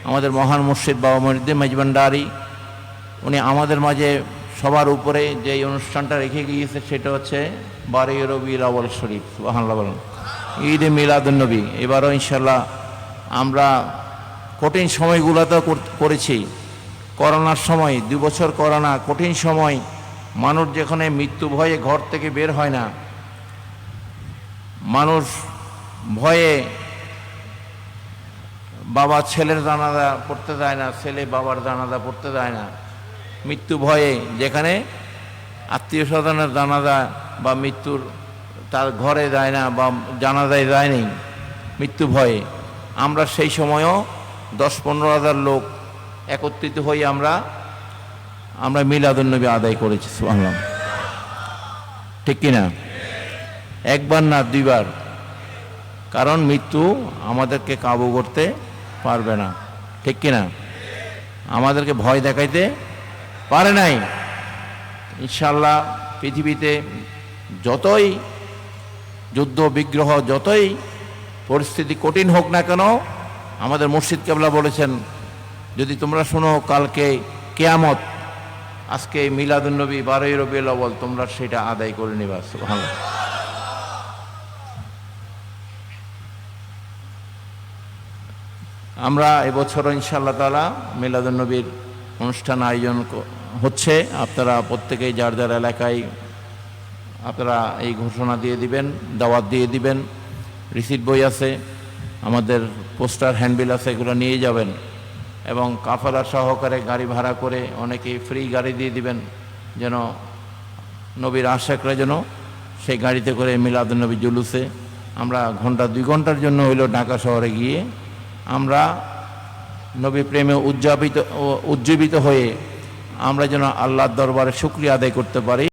আমাদের মহান মুর্শিদ বাবা মঈনুদ্দিন মাইজভান্ডারী, উনি আমাদের মাঝে সবার উপরে যে অনুষ্ঠানটা রেখে গিয়েছে সেটা হচ্ছে 12 রবিউল আউয়াল শরীফ। সুবহানাল্লাহ বলুন। ঈদে মিলাদুন্নবী। এবারও ইনশাল্লাহ আমরা কঠিন সময়গুলোতেও করেছি। করোনার সময় 2 বছর করোনা, কঠিন সময়, মানুষ যেখানে মৃত্যু ভয়ে ঘর থেকে বের হয় না, মানুষ ভয়ে বাবা ছেলের জানাজা পড়তে যায় না, ছেলে বাবার জানাজা পড়তে যায় না, মৃত্যু ভয়ে যেখানে আত্মীয় স্বজনের জানাজা বা মৃত্যুর তার ঘরে যায় না বা জানাজায় যায়নি মৃত্যু ভয়ে, আমরা সেই সময়ও 10-15 হাজার লোক একত্রিত হয়ে আমরা মিলাদুন্নবী আদায় করেছি। সুবহানাল্লাহ, ঠিক কিনা? একবার না 2 বার। কারণ মৃত্যু আমাদেরকে কাবু করতে পারবে না, ঠিক কিনা? আমাদেরকে ভয় দেখাইতে পারে নাই। ইনশাআল্লাহ পৃথিবীতে যতই যুদ্ধ বিগ্রহ, যতই পরিস্থিতি কঠিন হোক না কেন, আমাদের মুর্শিদ কেবলা বলেছেন, যদি তোমরা শোনো কালকে কিয়ামত, আজকে মিলাদুন্নবী 12 রবিউল আউয়াল, তোমরা সেটা আদায় করে নিবা। সুবহানাল্লাহ। আমরা এবছর ইনশাআল্লাহ তাআলা মিলাদুন্নবীর অনুষ্ঠান আয়োজন হচ্ছে। আপনারা প্রত্যেকেই যার যার এলাকায় আপনারা এই ঘোষণা দিয়ে দিবেন, দাওয়াত দিয়ে দিবেন। রিসিট বই আছে, আমাদের পোস্টার হ্যান্ডবিল আছে, এগুলো নিয়ে যাবেন এবং কাফেলা সহকারে গাড়ি ভাড়া করে অনেকেই ফ্রি গাড়ি দিয়ে দিবেন, যেন নবীর আশিকরা যেন সেই গাড়িতে করে মিলাদুন্নবী জুলুসে আমরা 1-2 ঘন্টার জন্য হইলেও ঢাকা শহরে গিয়ে আমরা নবী প্রেমে উজ্জীবিত হয়ে আমরা যেন আল্লাহর দরবারে শুকরিয়া আদায় করতে পারি।